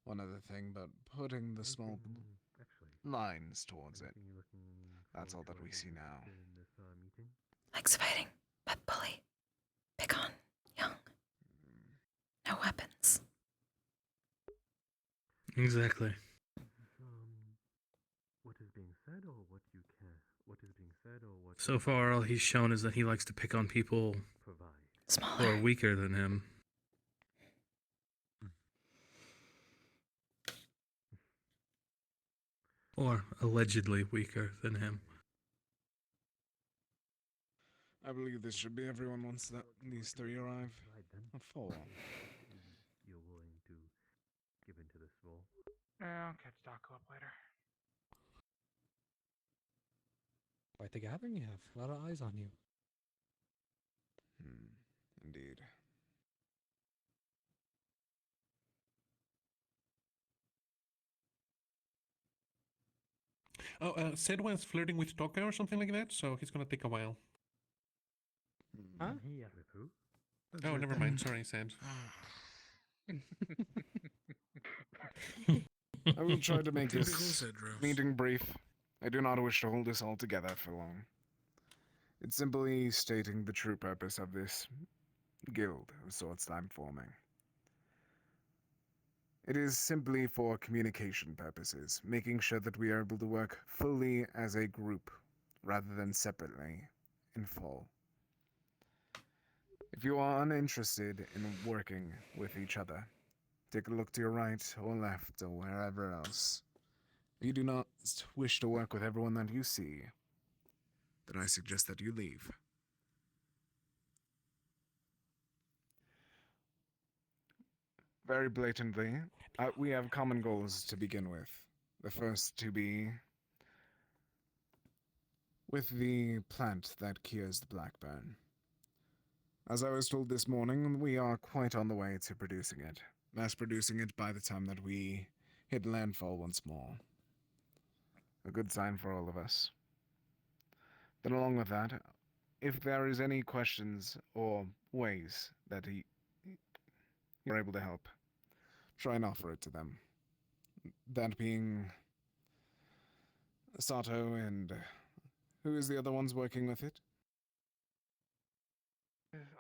one other thing, but putting the small Actually, lines towards it, anything you're looking that's all forward that we to see in now. this meeting? Likes fighting, but bully. Pick on, young. No weapons. Exactly. What is being said, or what you can? What is being said, or what? So far, all he's shown is that he likes to pick on people Provide. who are Smaller. weaker than him. Or allegedly weaker than him. I believe this should be everyone once that these three arrive. Right then. A four. You're willing to give into this role? Yeah, I'll catch Taco up later. Quite the gathering you have. A lot of eyes on you. Indeed. Oh, Sid was flirting with Toka or something like that, so he's gonna take a while. Huh? Yeah, with who? Oh, never mind. Sorry, Sid. I will try to make Typical this Cedros. meeting brief. I do not wish to hold this all together for long. It's simply stating the true purpose of this guild of sorts that I'm forming. It is simply for communication purposes, making sure that we are able to work fully as a group rather than separately in full. If you are uninterested in working with each other, take a look to your right or left or wherever else. If you do not wish to work with everyone that you see, then I suggest that you leave. Very blatantly, we have common goals to begin with. The first to be with the plant that cures the blackburn. As I was told this morning, we are quite on the way to producing it, mass producing it by the time that we hit landfall once more. A good sign for all of us. Then along with that, if there is any questions or ways that you're able to help, try and offer it to them. That being Sato and who is the other ones working with it?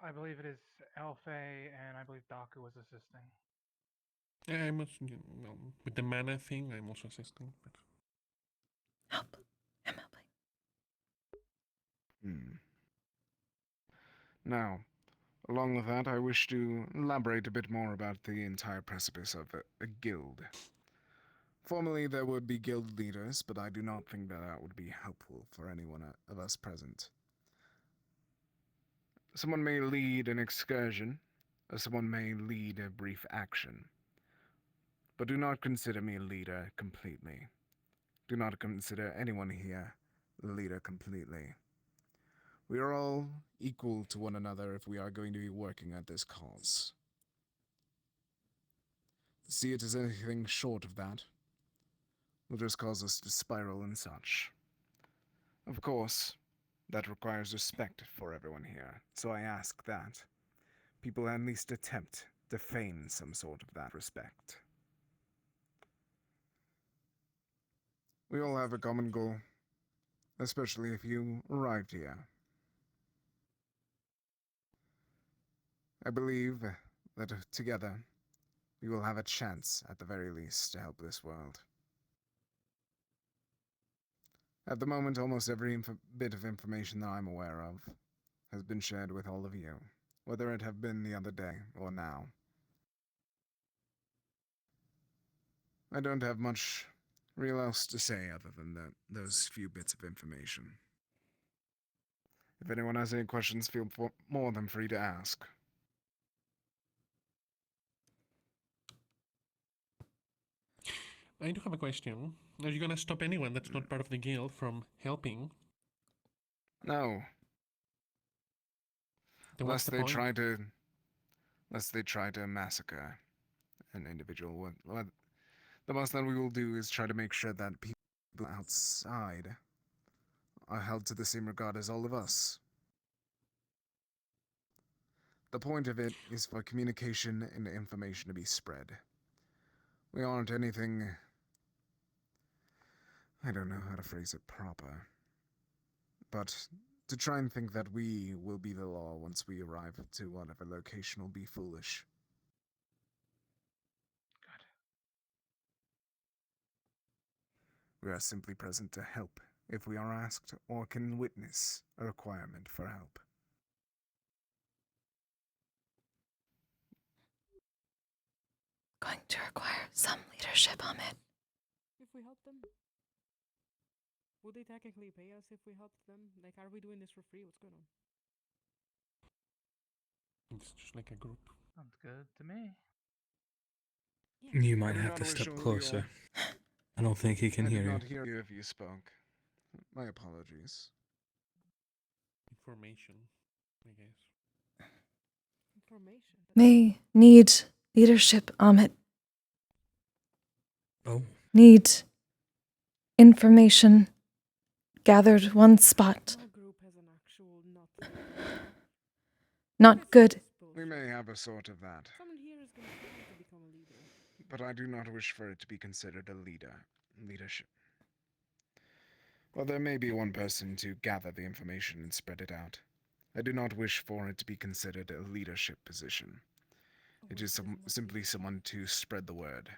I believe it is Elfe, and I believe Daku was assisting. Yeah, I'm also, with the mana thing, I'm also assisting. But... Help. I'm helping. Now, along with that, I wish to elaborate a bit more about the entire precipice of a guild. Formerly, there would be guild leaders, but I do not think that that would be helpful for anyone of us present. Someone may lead an excursion, or someone may lead a brief action. But do not consider me a leader completely. Do not consider anyone here a leader completely. We are all equal to one another if we are going to be working at this cause. See it as anything short of that will just cause us to spiral and such. Of course, that requires respect for everyone here, so I ask that people at least attempt to feign some sort of that respect. We all have a common goal, especially if you arrived here. I believe that together we will have a chance, at the very least, to help this world. At the moment, almost every bit of information that I'm aware of has been shared with all of you, whether it have been the other day or now. I don't have much real else to say other than those few bits of information. If anyone has any questions, feel more than free to ask. I do have a question. Are you gonna stop anyone that's not part of the guild from helping? No. Then what's the point? Lest they try to massacre an individual. The most that we will do is try to make sure that people outside are held to the same regard as all of us. The point of it is for communication and information to be spread. We aren't anything... I don't know how to phrase it proper. But to try and think that we will be the law once we arrive to whatever location will be foolish. Good. We are simply present to help if we are asked or can witness a requirement for help. Going to require some leadership, Ahmed. If we help them? Would they technically pay us if we helped them? Like, are we doing this for free? What's going on? It's just like a group. Sounds good to me. You might have to step closer. I don't think he can hear you. I did not hear you if you spoke. My apologies. information, I guess. Information. May need leadership, Amit. Oh. Need information gathered one spot. Our group has an actual Not good. We may have a sort of that, Someone here is going to try to become a leader. but I do not wish for it to be considered a leadership. While there may be one person to gather the information and spread it out, I do not wish for it to be considered a leadership position. It is simply someone to spread the word.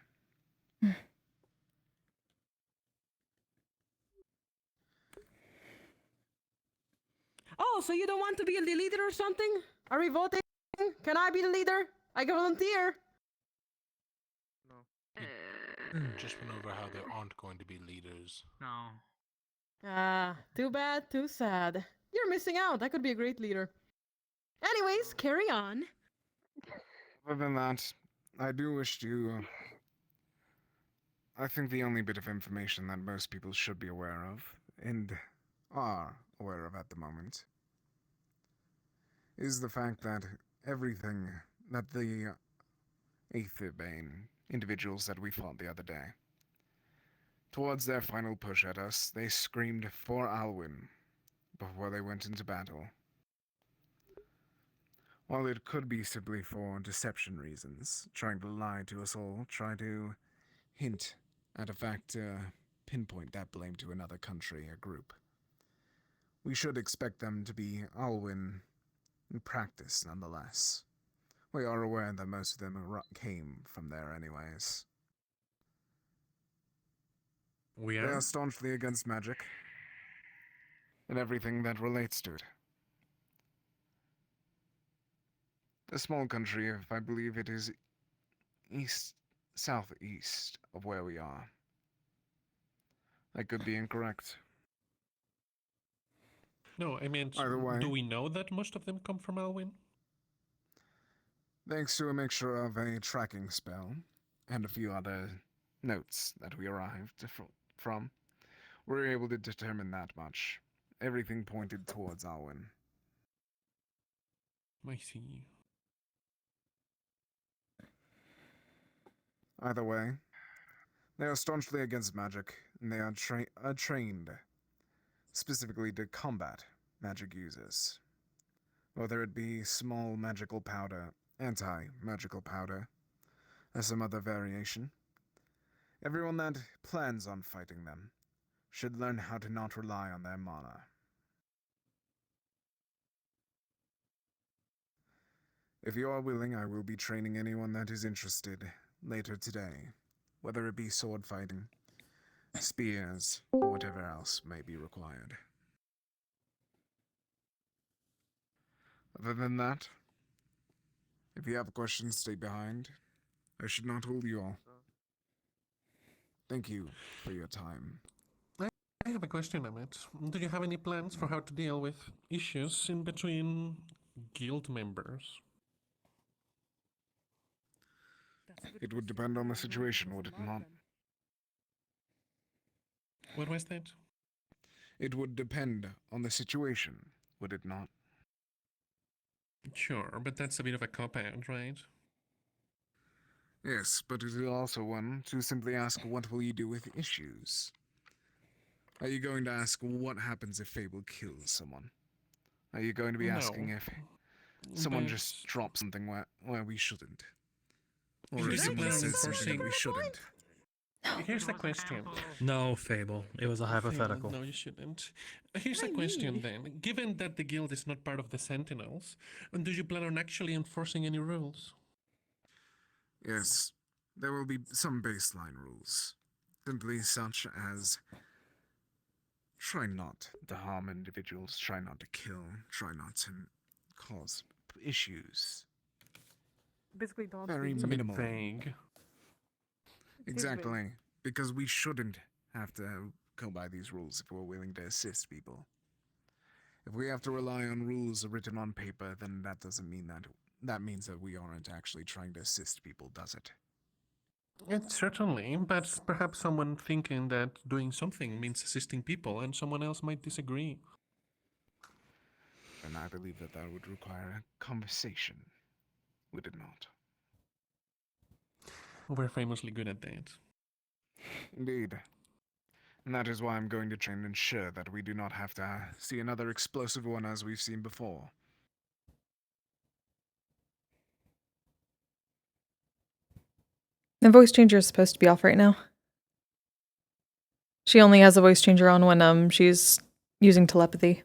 Oh, so you don't want to be a leader or something? Are we voting? Can I be the leader? I can volunteer. Just went over how there aren't going to be leaders. No. Ah, too bad, too sad. You're missing out. I could be a great leader. Anyways, carry on. Other than that, I do wish to. I think the only bit of information that most people should be aware of, and are aware of at the moment, is the fact that everything that the Aetherbane individuals that we fought the other day, towards their final push at us, they screamed for Alwyn before they went into battle. While it could be simply for deception reasons, trying to lie to us all, try to hint at a fact, pinpoint that blame to another country or group, we should expect them to be Alwyn in practice nonetheless. We are aware that most of them came from there anyways. We They are? are staunchly against magic and everything that relates to it. A small country, if I believe it is southeast of where we are. I could be incorrect. No, I meant, Either way. do we know that most of them come from Alwyn? Thanks to a mixture of a tracking spell and a few other notes that we arrived from, we were able to determine that much. Everything pointed towards Alwyn. I see. Either way, they are staunchly against magic, and they are trained specifically to combat magic users. Whether it be small magical powder, anti-magical powder, or some other variation, everyone that plans on fighting them should learn how to not rely on their mana. If you are willing, I will be training anyone that is interested later today, whether it be sword fighting, spears, or whatever else may be required. Other than that, if you have questions, stay behind. I should not hold you all. Thank you for your time. I have a question, Emmett. Do you have any plans for how to deal with issues in between guild members? It would depend on the situation, would it not? What was that? It would depend on the situation, would it not? Sure, but that's a bit of a cop-out, right? Yes, but it is also one to simply ask, what will you do with issues? Are you going to ask, what happens if Fable kills someone? Are you going to be asking No, if someone but- just drops something where we shouldn't? Is Or if there someone any says something enforcing- that we shouldn't? Here's the question. No, Fable. It was a hypothetical. No, you shouldn't. Here's a question then. Given that the guild is not part of the Sentinels, do you plan on actually enforcing any rules? Yes, there will be some baseline rules. Simply such as try not to harm individuals, try not to kill, try not to cause issues. Basically, don't. Very It's a bit minimal. vague. Exactly, because we shouldn't have to go by these rules if we're willing to assist people. If we have to rely on rules written on paper, then that doesn't mean that means that we aren't actually trying to assist people, does it? Certainly, but perhaps someone thinking that doing something means assisting people and someone else might disagree. and I believe that that would require a conversation. Would it not? We're famously good at that. Indeed. And that is why I'm going to try and ensure that we do not have to see another explosive one as we've seen before. The voice changer is supposed to be off right now. She only has the voice changer on when she's using telepathy.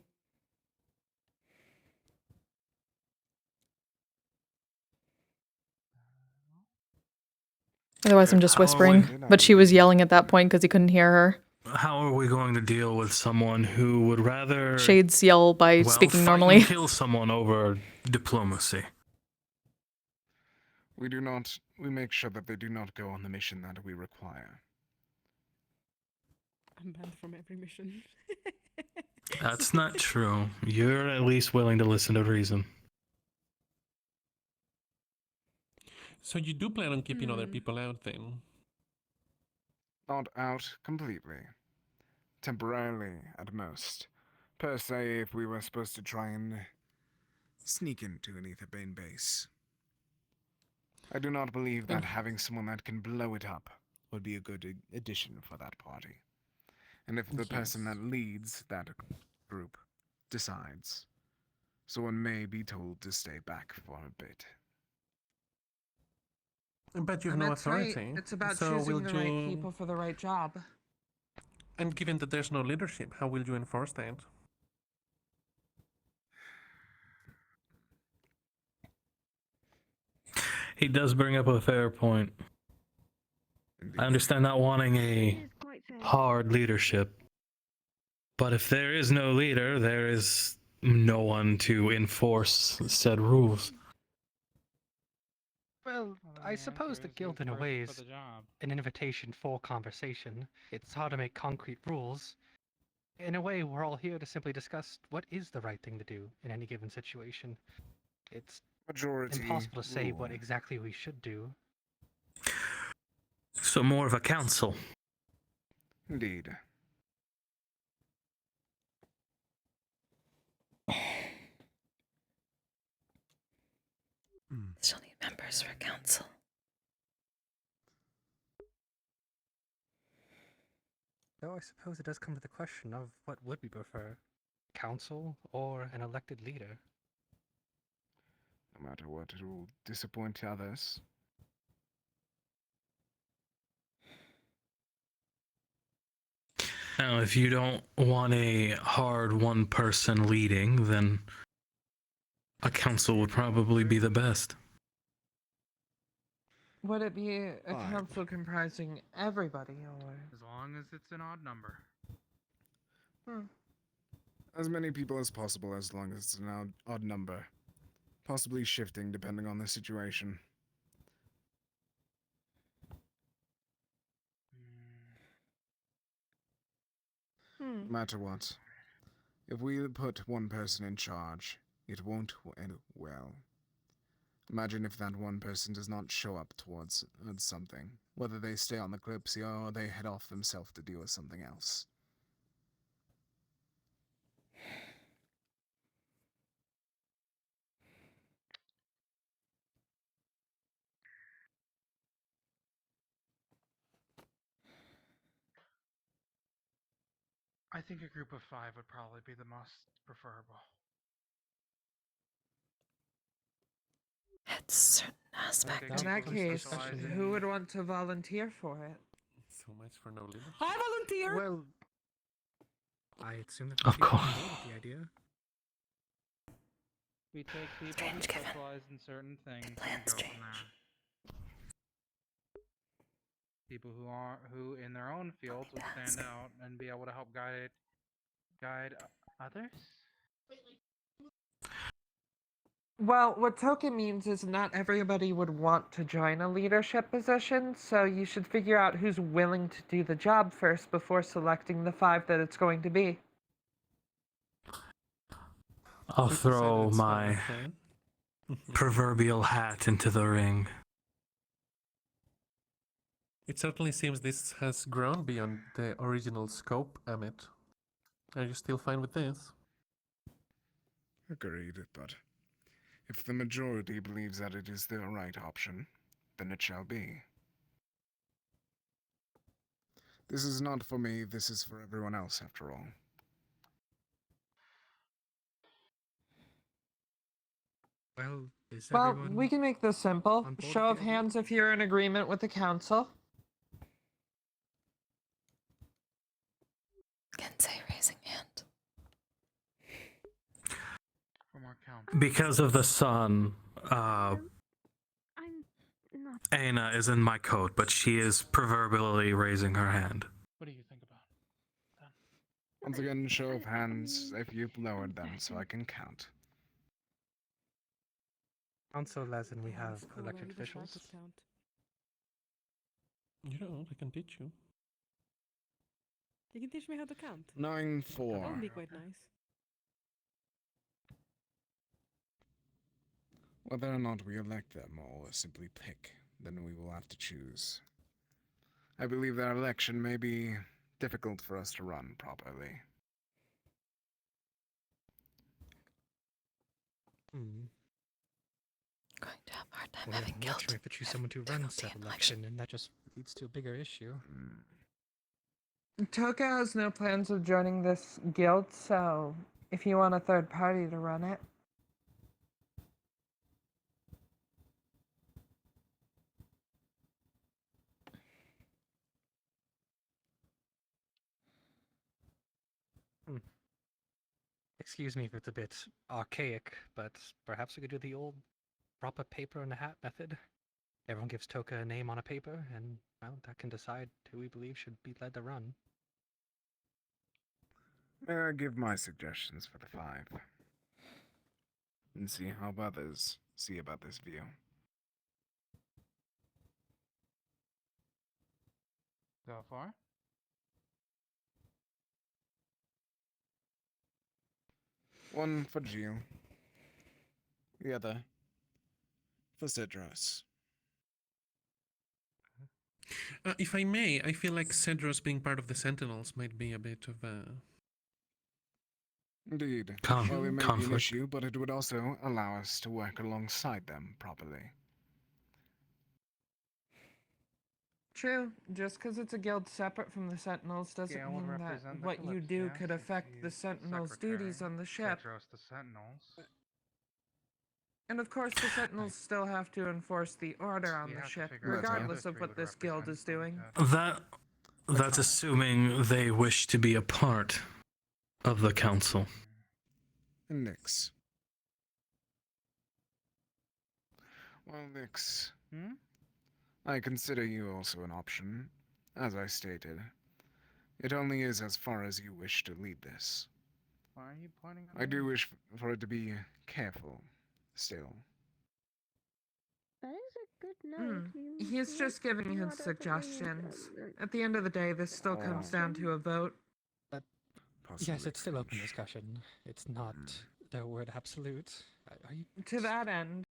Otherwise, I'm just How are whispering. But she was yelling at that point because he couldn't hear her. How are we going to deal with someone who would rather Shades yell by speaking fight normally. and kill someone over diplomacy? We make sure that they do not go on the mission that we require. I'm banned from every mission. That's not true. You're at least willing to listen to reason. So you do plan on keeping other people out then? Not out completely. Temporarily, at most. Per se, if we were supposed to try and sneak into an Aetherbane base. I do not believe that having someone that can blow it up would be a good addition for that party. And if the person that leads that group decides, someone may be told to stay back for a bit. But you've And no that's authority. right. It's about so choosing will the you... right people for the right job. And given that there's no leadership, how will you enforce that? He does bring up a fair point. I understand not wanting a hard leadership. But if there is no leader, there is no one to enforce said rules. Well, I suppose the guild in a way is an invitation for conversation. It's hard to make concrete rules. In a way, we're all here to simply discuss what is the right thing to do in any given situation. It's impossible to say what exactly we should do. So more of a council. Indeed. Still need members for council. Though I suppose it does come to the question of what would we prefer, council or an elected leader? No matter what, it will disappoint others. Now, if you don't want a hard one person leading, then a council would probably be the best. Would it be a council comprising everybody, or...? As long as it's an odd number. As many people as possible, as long as it's an odd number. Possibly shifting depending on the situation. No matter what. If we put one person in charge, it won't end well. Imagine if that one person does not show up towards something, whether they stay on the Kalypsia or they head off themselves to deal with something else. I think a group of 5 would probably be the most preferable. It's certain aspect. In that case, who would want to volunteer for it? So much for no leadership. I volunteer! Well, I assume that Of people course. can go with the idea. We take people who specialize in certain things and go from there. People who in their own fields would stand out and be able to help guide others. Well, what token means is not everybody would want to join a leadership position, so you should figure out who's willing to do the job first before selecting the 5 that it's going to be. I'll throw my proverbial hat into the ring. It certainly seems this has grown beyond the original scope, Amit. Are you still fine with this? Agreed, but if the majority believes that it is the right option, then it shall be. This is not for me, this is for everyone else, after all. Well, is Well, everyone we can make this simple. on board Show with of the hands idea? if you're in agreement with the council. Can say raising hand. For more count. Because of the sun, I'm not. Ayna is in my coat, but she is proverbially raising her hand. What do you think about then? Once again, show of hands if you've lowered them so I can count. Council, as in we have Cool, elected you wish I officials. could count. You know, I can teach you. You can teach me how to count. 9-4. That would be quite nice. Whether or not we elect them or simply pick, then we will have to choose. I believe that election may be difficult for us to run properly. Going to have a hard time Well, having I'm guilt. not sure if we choose someone to run said election, and that just leads to a bigger issue. Toka has no plans of joining this guild, so if you want a third party to run it. Excuse me if it's a bit archaic, but perhaps we could do the old drop a paper in a hat method. Everyone gives Toka a name on a paper, and well, that can decide who we believe should be led to run. May I give my suggestions for the 5? And see how others see about this view. So far? One for Jill. The other for Cedros. If I may, I feel like Cedros being part of the Sentinels might be a bit of a... Indeed. Con- Well, it may be an conflict. issue, but it would also allow us to work alongside them properly. True. Just because it's a guild separate from the Sentinels doesn't Gale would mean that represent the what you do Kalypsia, could since affect the he's Sentinels' duties secretary, on the ship. Cedros the Sentinels. And of course, the Sentinels still have to enforce the order on We the have to ship, figure out regardless who of the what other this three guild would is doing. That's assuming they wish to be a part of the council. And Nyx. Well, Nyx, I consider you also an option. As I stated, it only is as far as you wish to lead this. Why are you pointing at I do me? wish for it to be careful, still. That is a good note. He's just giving his suggestions. At the end of the day, this still comes down to a vote. But Possibly yes, it's still open French. discussion. It's not the word absolute. Are you To that end,